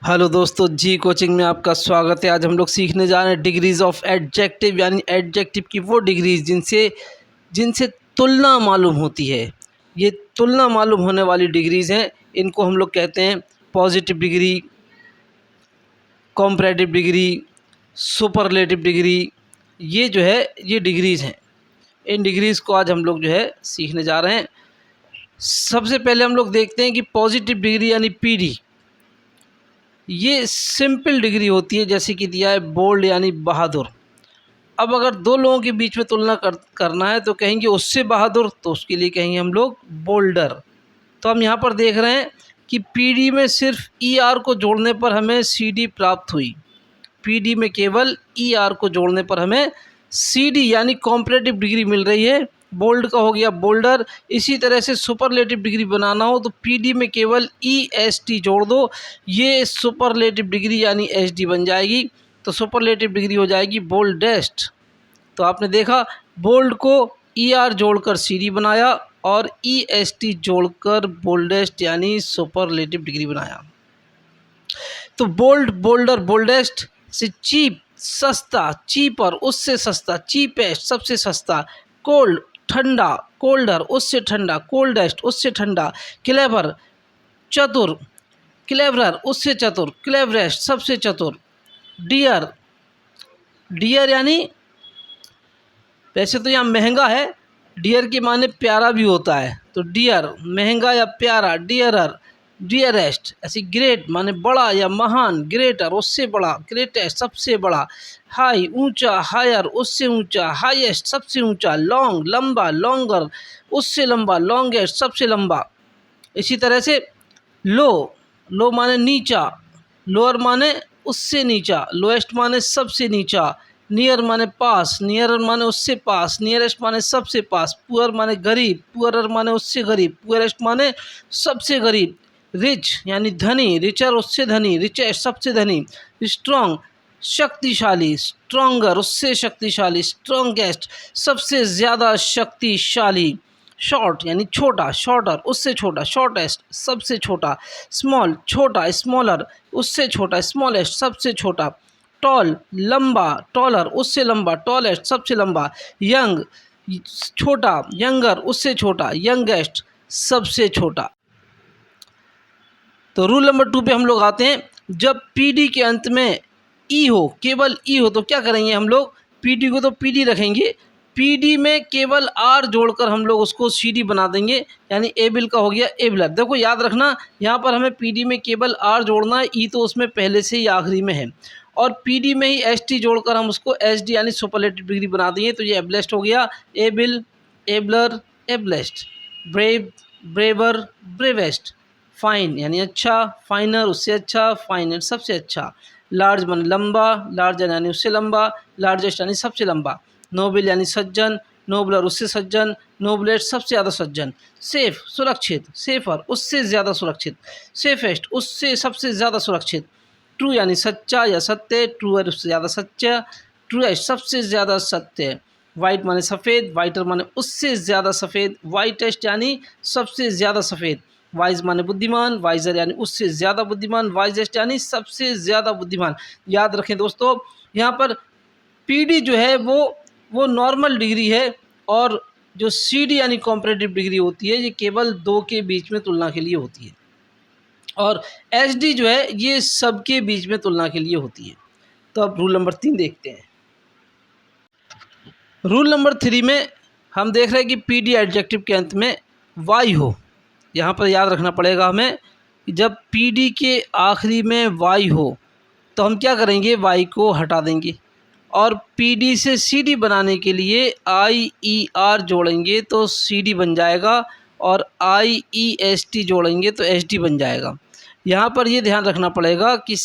Hello दोस्तों, जी coaching में आपका स्वागत है। आज हम लोग सीखने जा रहे हैं डिग्रीज ऑफ एडजेक्टिव, यानी एडजेक्टिव की वो डिग्रीज जिनसे जिनसे तुलना मालूम होती है। ये तुलना मालूम होने वाली डिग्रीज हैं, इनको हम लोग कहते हैं positive degree, comparative degree, superlative degree. ये जो है ये डिग्रीज हैं। इन डिग्रीज़ को आज हम लोग जो है सीखने जा रहे हैं। सबसे पहले हम लोग देखते हैं कि पॉजिटिव डिग्री यानी पीडी, ये सिंपल डिग्री होती है। जैसे कि दिया है बोल्ड यानी बहादुर। अब अगर दो लोगों के बीच में तुलना करना है तो कहेंगे उससे बहादुर, तो उसके लिए कहेंगे हम लोग बोल्डर। तो हम यहाँ पर देख रहे हैं कि पीडी में सिर्फ ईआर को जोड़ने पर हमें सीडी प्राप्त हुई। पीडी में केवल ईआर को जोड़ने पर हमें सीडी यानी कॉम्परेटिव डिग्री मिल रही है। बोल्ड का हो गया बोल्डर। इसी तरह से सुपरलेटिव डिग्री बनाना हो तो पीडी में केवल ईएसटी जोड़ दो, ये सुपरलेटिव डिग्री यानी एसडी बन जाएगी। तो सुपरलेटिव डिग्री हो जाएगी बोल्डेस्ट। तो आपने देखा, बोल्ड को ईआर जोड़कर सीडी बनाया और ईएसटी जोड़कर बोल्डेस्ट यानी सुपरलेटिव डिग्री बनाया। तो बोल्ड, बोल्डर, बोल्डेस्ट से चीप सस्ता, चीपर उससे सस्ता, चीपेस्ट सबसे सस्ता, कोल्ड ठंडा, कोल्डर उससे ठंडा, कोल्डेस्ट उससे ठंडा, क्लेवर चतुर, क्लेवरर उससे चतुर, क्लेवरेस्ट सबसे चतुर, डियर, डियर यानी वैसे तो यहाँ महंगा है, डियर के माने प्यारा भी होता है, तो डियर महंगा या प्यारा, डियरर, डियरेस्ट। ऐसे ग्रेट माने बड़ा या महान, ग्रेटर उससे बड़ा, ग्रेटेस्ट सबसे बड़ा, हाई ऊंचा, हायर उससे ऊंचा, हाईएस्ट सबसे ऊंचा, लॉन्ग लंबा, लॉन्गर उससे लंबा, लॉन्गेस्ट सबसे लंबा। इसी तरह से लो, लो माने नीचा, लोअर माने उससे नीचा, लोएस्ट माने सबसे नीचा, नियर माने पास, नियरर माने उससे पास, नियरेस्ट माने सबसे पास, पुअर माने गरीब, पुअरर माने उससे गरीब, पुअरेस्ट माने सबसे गरीब, रिच यानी धनी, रिचर उससे धनी, रिचेस्ट सबसे धनी, स्ट्रॉन्ग शक्तिशाली, स्ट्रॉन्गर उससे शक्तिशाली, स्ट्रॉन्गेस्ट सबसे ज़्यादा शक्तिशाली, शॉर्ट यानी छोटा, शॉर्टर उससे छोटा, शॉर्टेस्ट सबसे छोटा, स्मॉल छोटा, स्मॉलर उससे छोटा, स्मॉलेस्ट सबसे छोटा, टॉल लंबा, टॉलर उससे लंबा, टॉलेस्ट सबसे लंबा, यंग छोटा, यंगर उससे छोटा, यंगेस्ट सबसे छोटा। तो रूल नंबर 2 पे हम लोग आते हैं। जब पीडी के अंत में ई हो, केवल ई हो, तो क्या करेंगे हम लोग, पीडी को तो पीडी रखेंगे, पीडी में केवल आर जोड़कर हम लोग उसको सीडी बना देंगे, यानी एबिल का हो गया एबलर। देखो याद रखना, यहाँ पर हमें पीडी में केवल आर जोड़ना है, ई तो उसमें पहले से ही आखिरी में है, और पीडी में ही एसटी जोड़कर हम उसको एसडी यानी सुपरलेटिव डिग्री बना देंगे। तो ये एबलेस्ट हो गया, able, abler, ablest, brave, braver, bravest, fine यानी अच्छा, फाइनर उससे अच्छा, फाइनर सबसे अच्छा, लार्ज यानी लंबा, लार्जर यानी उससे लंबा, लार्जेस्ट यानी सबसे लंबा, नोबल यानी सज्जन, नोबलर उससे सज्जन, नोबलेस्ट सबसे ज़्यादा सज्जन, सेफ सुरक्षित, सेफर उससे ज़्यादा सुरक्षित, सेफेस्ट उससे सबसे ज़्यादा सुरक्षित, ट्रू यानी सच्चा या सत्य, ट्रूअर उससे ज़्यादा सच्चा, ट्रूएस्ट सबसे ज़्यादा सत्य, वाइट माने सफ़ेद, वाइटर माने उससे ज़्यादा सफ़ेद, वाइटेस्ट यानी सबसे ज़्यादा सफ़ेद, वाइज माने बुद्धिमान, वाइजर यानी उससे ज़्यादा बुद्धिमान, वाइजेस्ट यानी सबसे ज़्यादा बुद्धिमान। याद रखें दोस्तों, यहाँ पर पीडी जो है वो नॉर्मल डिग्री है, और जो सीडी यानी कॉम्परेटिव डिग्री होती है ये केवल दो के बीच में तुलना के लिए होती है, और एसडी जो है ये सबके बीच में तुलना के लिए होती है। तो अब रूल नंबर 3 देखते हैं। रूल नंबर 3 में हम देख रहे हैं कि पीडी एडजेक्टिव के अंत में वाई हो। यहाँ पर याद रखना पड़ेगा हमें कि जब पीडी के आखिरी में वाई हो तो हम क्या करेंगे, वाई को हटा देंगे, और पीडी से सीडी बनाने के लिए आई ई आर जोड़ेंगे तो सीडी बन जाएगा, और आई ई एस टी जोड़ेंगे तो एस डी बन जाएगा। यहाँ पर ये ध्यान रखना पड़ेगा कि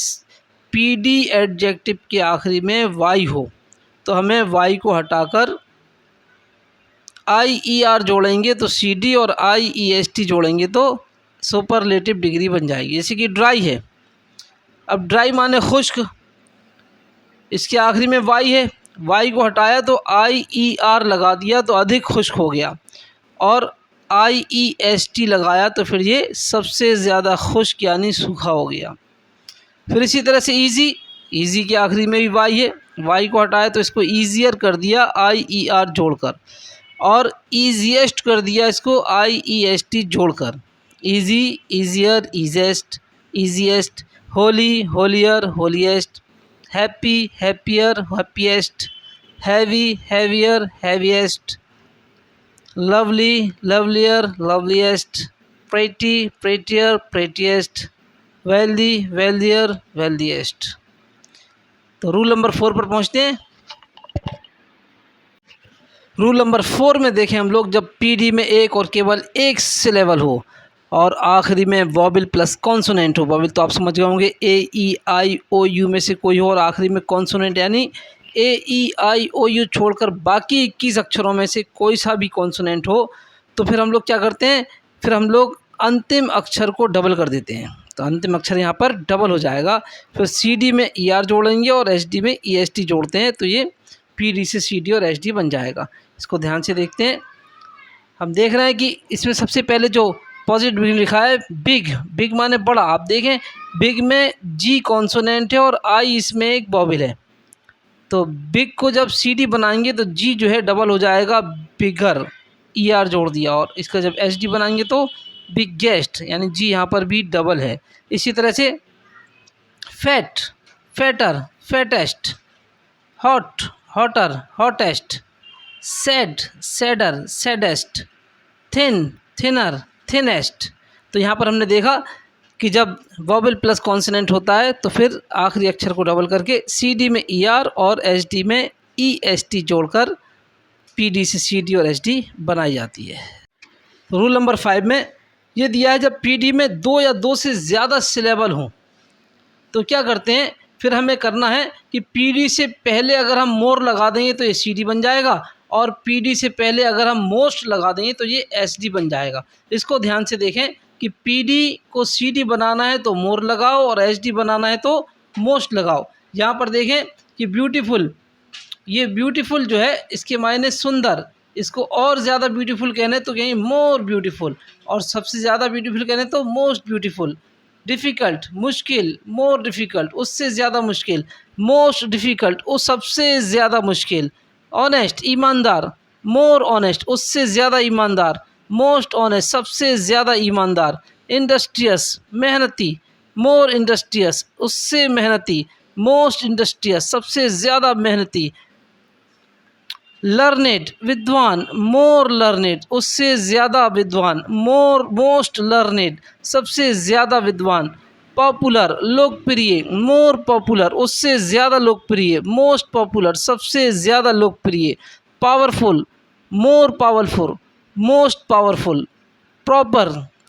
पीडी एडजेक्टिव के आखिरी में वाई हो तो हमें वाई को हटाकर आई ई आर जोड़ेंगे तो सी डी, और आई ई एस टी जोड़ेंगे तो सुपरलेटिव डिग्री बन जाएगी। जैसे कि ड्राई है, अब ड्राई माने खुश्क, इसके आखिरी में वाई है, वाई को हटाया तो आई ई आर लगा दिया तो अधिक खुश्क हो गया, और आई ई एस टी लगाया तो फिर ये सबसे ज़्यादा खुश्क यानी सूखा हो गया। फिर इसी तरह से ईजी, ईजी के आखिरी में भी वाई है, वाई को हटाया तो इसको ईजियर कर दिया IER जोड़कर, और ईजीएस्ट कर दिया इसको IEST जोड़कर। Easy, easier, easiest, easiest, holy, holier, holiest, happy, happier, happiest, heavy, heavier, heaviest, lovely, lovelier, loveliest, pretty, prettier, prettiest, wealthy, wealthier, wealthiest. तो रूल नंबर 4 पर पहुंचते हैं। रूल नंबर 4 में देखें हम लोग, जब PD में एक और केवल एक सिलेबल हो और आखिरी में वॉबल प्लस कॉन्सोनेंट हो, वॉबल तो आप समझ गए होंगे AEIOU में से कोई हो, और आखिरी में कॉन्सोनेंट यानी AEIOU छोड़कर बाकी 21 अक्षरों में से कोई सा भी कॉन्सोनेंट हो, तो फिर हम लोग क्या करते हैं, फिर हम लोग अंतिम अक्षर को डबल कर देते हैं। तो अंतिम अक्षर यहाँ पर डबल हो जाएगा। फिर CD में ER जोड़ेंगे और SD में EST जोड़ते हैं, तो ये PD से CD और SD बन जाएगा। इसको ध्यान से देखते हैं। हम देख रहे हैं कि इसमें सबसे पहले जो पॉजिटिव लिखा है बिग, बिग माने बड़ा। आप देखें बिग में G कॉन्सोनेंट है और I इसमें एक वॉबल है, तो बिग को जब CD बनाएंगे तो G जो है डबल हो जाएगा बिगर, ER जोड़ दिया, और इसका जब SD बनाएंगे तो बिगेस्ट, यानी G यहाँ पर भी डबल है। इसी तरह से fat, fatter, fattest, hot, hotter, hottest, sad, sadder, saddest, thin, thinner, thinnest. तो यहाँ पर हमने देखा कि जब वॉबल प्लस कॉन्सोनेंट होता है तो फिर आखिरी अक्षर को डबल करके CD में ER और SD में EST जोड़कर PD से CD और SD बनाई जाती है। रूल नंबर 5 में ये दिया है, जब PD में 2 या 2 से ज़्यादा सिलेबल हों तो क्या करते हैं, फिर हमें करना है कि PD से पहले अगर हम मोर लगा देंगे तो ये CD बन जाएगा, और PD से पहले अगर हम मोस्ट लगा देंगे तो ये SD बन जाएगा। इसको ध्यान से देखें कि PD को CD बनाना है तो मोर लगाओ और SD बनाना है तो मोस्ट लगाओ। यहाँ पर देखें कि ब्यूटीफुल, ये ब्यूटीफुल जो है इसके मायने सुंदर, इसको और ज़्यादा ब्यूटीफुल कहने तो कहीं मोर ब्यूटीफुल, और सबसे ज़्यादा ब्यूटीफुल कहने तो मोस्ट ब्यूटीफुल। डिफ़िकल्ट, मुश्किल, मोर डिफ़िकल्ट, उससे ज़्यादा मुश्किल, मोस्ट डिफ़िकल्ट, उस सबसे ज़्यादा मुश्किल। ऑनेस्ट, ईमानदार, मोर ऑनेस्ट, उससे ज़्यादा ईमानदार, मोस्ट ऑनेस्ट, सबसे ज़्यादा ईमानदार। इंडस्ट्रियस, मेहनती, मोर इंडस्ट्रियस, उससे मेहनती, मोस्ट इंडस्ट्रियस, सबसे ज़्यादा मेहनती। लर्नेड, विद्वान, मोर लर्नेड, उससे ज़्यादा विद्वान, मोर मोस्ट लर्नेड, सबसे ज़्यादा विद्वान। पॉपुलर, लोकप्रिय, मोर पॉपुलर, उससे ज़्यादा लोकप्रिय, मोस्ट पॉपुलर, सबसे ज़्यादा लोकप्रिय। Powerful, more powerful, most powerful. Proper,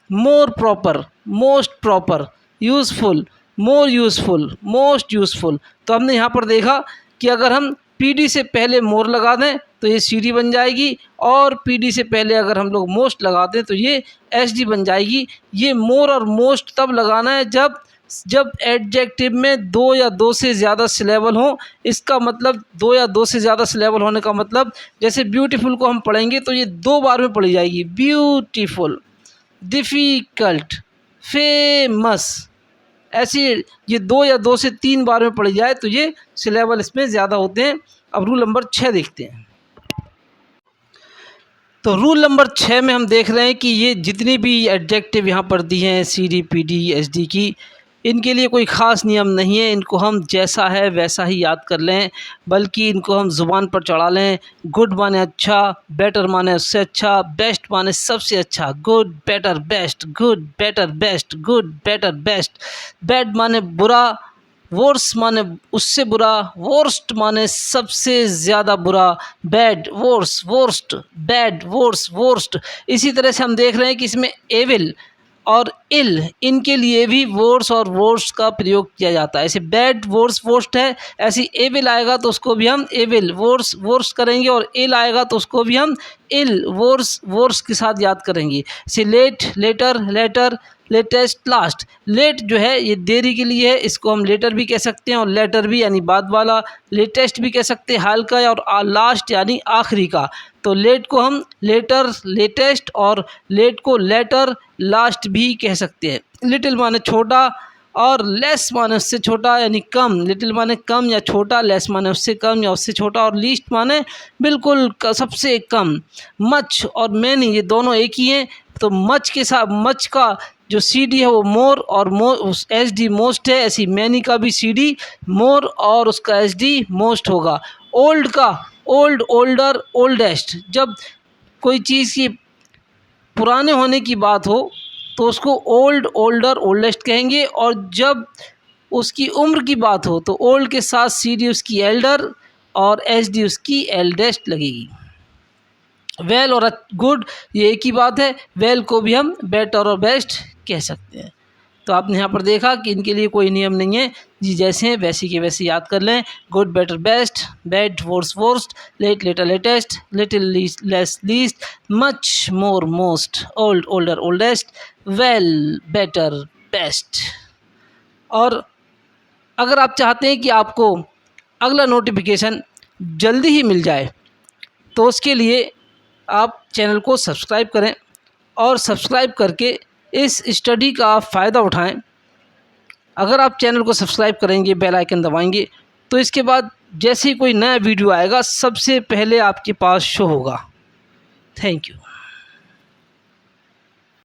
more proper, most proper. Useful, more useful, most useful. तो हमने यहाँ पर देखा कि अगर हम PD से पहले मोर लगा दें तो ये CD बन जाएगी, और PD से पहले अगर हम लोग मोस्ट लगा दें तो ये SD बन जाएगी। ये मोर और मोस्ट तब लगाना है जब एडजेक्टिव में 2 या 2 से ज़्यादा सिलेबल हों। इसका मतलब 2 या 2 से ज़्यादा सिलेबल होने का मतलब, जैसे ब्यूटीफुल को हम पढ़ेंगे तो ये 2 बार में पढ़ी जाएगी, ब्यूटीफुल, डिफ़िकल्ट, फेमस। ऐसी ये 2 या 2 से 3 बार में पढ़ी जाए तो ये सिलेबल इसमें ज़्यादा होते हैं। अब रूल नंबर 6 देखते हैं। तो रूल नंबर 6 में हम देख रहे हैं कि ये जितनी भी एडजेक्टिव यहाँ पर दी हैं CD, PD, SD की, इनके लिए कोई ख़ास नियम नहीं है। इनको हम जैसा है वैसा ही याद कर लें, बल्कि इनको हम ज़ुबान पर चढ़ा लें। गुड माने अच्छा, बेटर माने उससे अच्छा, बेस्ट माने सबसे अच्छा, good better best, good better best, good better best. Bad माने बुरा, वर्स माने उससे बुरा, वर्स्ट माने सबसे ज़्यादा बुरा, bad, worse, worst, bad, worse, worst. इसी तरह से हम देख रहे हैं कि इसमें एविल और इल, इनके लिए भी वर्स और वर्स्ट का प्रयोग किया जाता है। ऐसे बैड, वर्स, वर्स्ट है, ऐसी एविल आएगा तो उसको भी हम एविल, वर्स, वर्स्ट करेंगे, और इल आएगा तो उसको भी हम इल, वर्स, वर्स के साथ याद करेंगे। ऐसे late, later, latter, latest, last. Late जो है ये देरी के लिए है, इसको हम लेटर भी कह सकते हैं, और लेटर भी यानी बाद वाला। लेटेस्ट भी कह सकते हैं हाल का, और लास्ट यानी आखिरी का। तो लेट को हम लेटर, लेटेस्ट, और लेट को लेटर, लास्ट भी कह सकते हैं। लिटिल माने छोटा, और लेस माने उससे छोटा यानी कम, लिटिल माने कम या छोटा, लेस माने उससे कम या उससे छोटा, और लीस्ट माने बिल्कुल सबसे कम। मच और मैनी ये दोनों एक ही हैं, तो मच के साथ मच का जो सी डी है वो मोर और एस डी मोस्ट है, ऐसी मैनी का भी सी डी मोर और उसका एस डी मोस्ट होगा। ओल्ड का ओल्ड, ओल्डर, ओल्डेस्ट, जब कोई चीज़ की पुराने होने की बात हो तो उसको ओल्ड, ओल्डर, ओल्डेस्ट कहेंगे, और जब उसकी उम्र की बात हो तो ओल्ड के साथ सी डी उसकी एल्डर और एस डी उसकी एल्डेस्ट लगेगी। वेल और गुड ये एक ही बात है, वेल को भी हम बेटर और बेस्ट कह सकते हैं। तो आपने यहाँ पर देखा कि इनके लिए कोई नियम नहीं है जी, जैसे हैं वैसे के वैसे याद कर लें। Good better best, bad worse worst, late later latest, little less least, much more most, old older oldest, well better best. और अगर आप चाहते हैं कि आपको अगला नोटिफिकेशन जल्दी ही मिल जाए तो उसके लिए आप चैनल को सब्सक्राइब करें, और सब्सक्राइब करके इस स्टडी का फ़ायदा उठाएं। अगर आप चैनल को सब्सक्राइब करेंगे, बेल आइकन दबाएंगे, तो इसके बाद जैसे ही कोई नया वीडियो आएगा सबसे पहले आपके पास शो होगा। Thank you.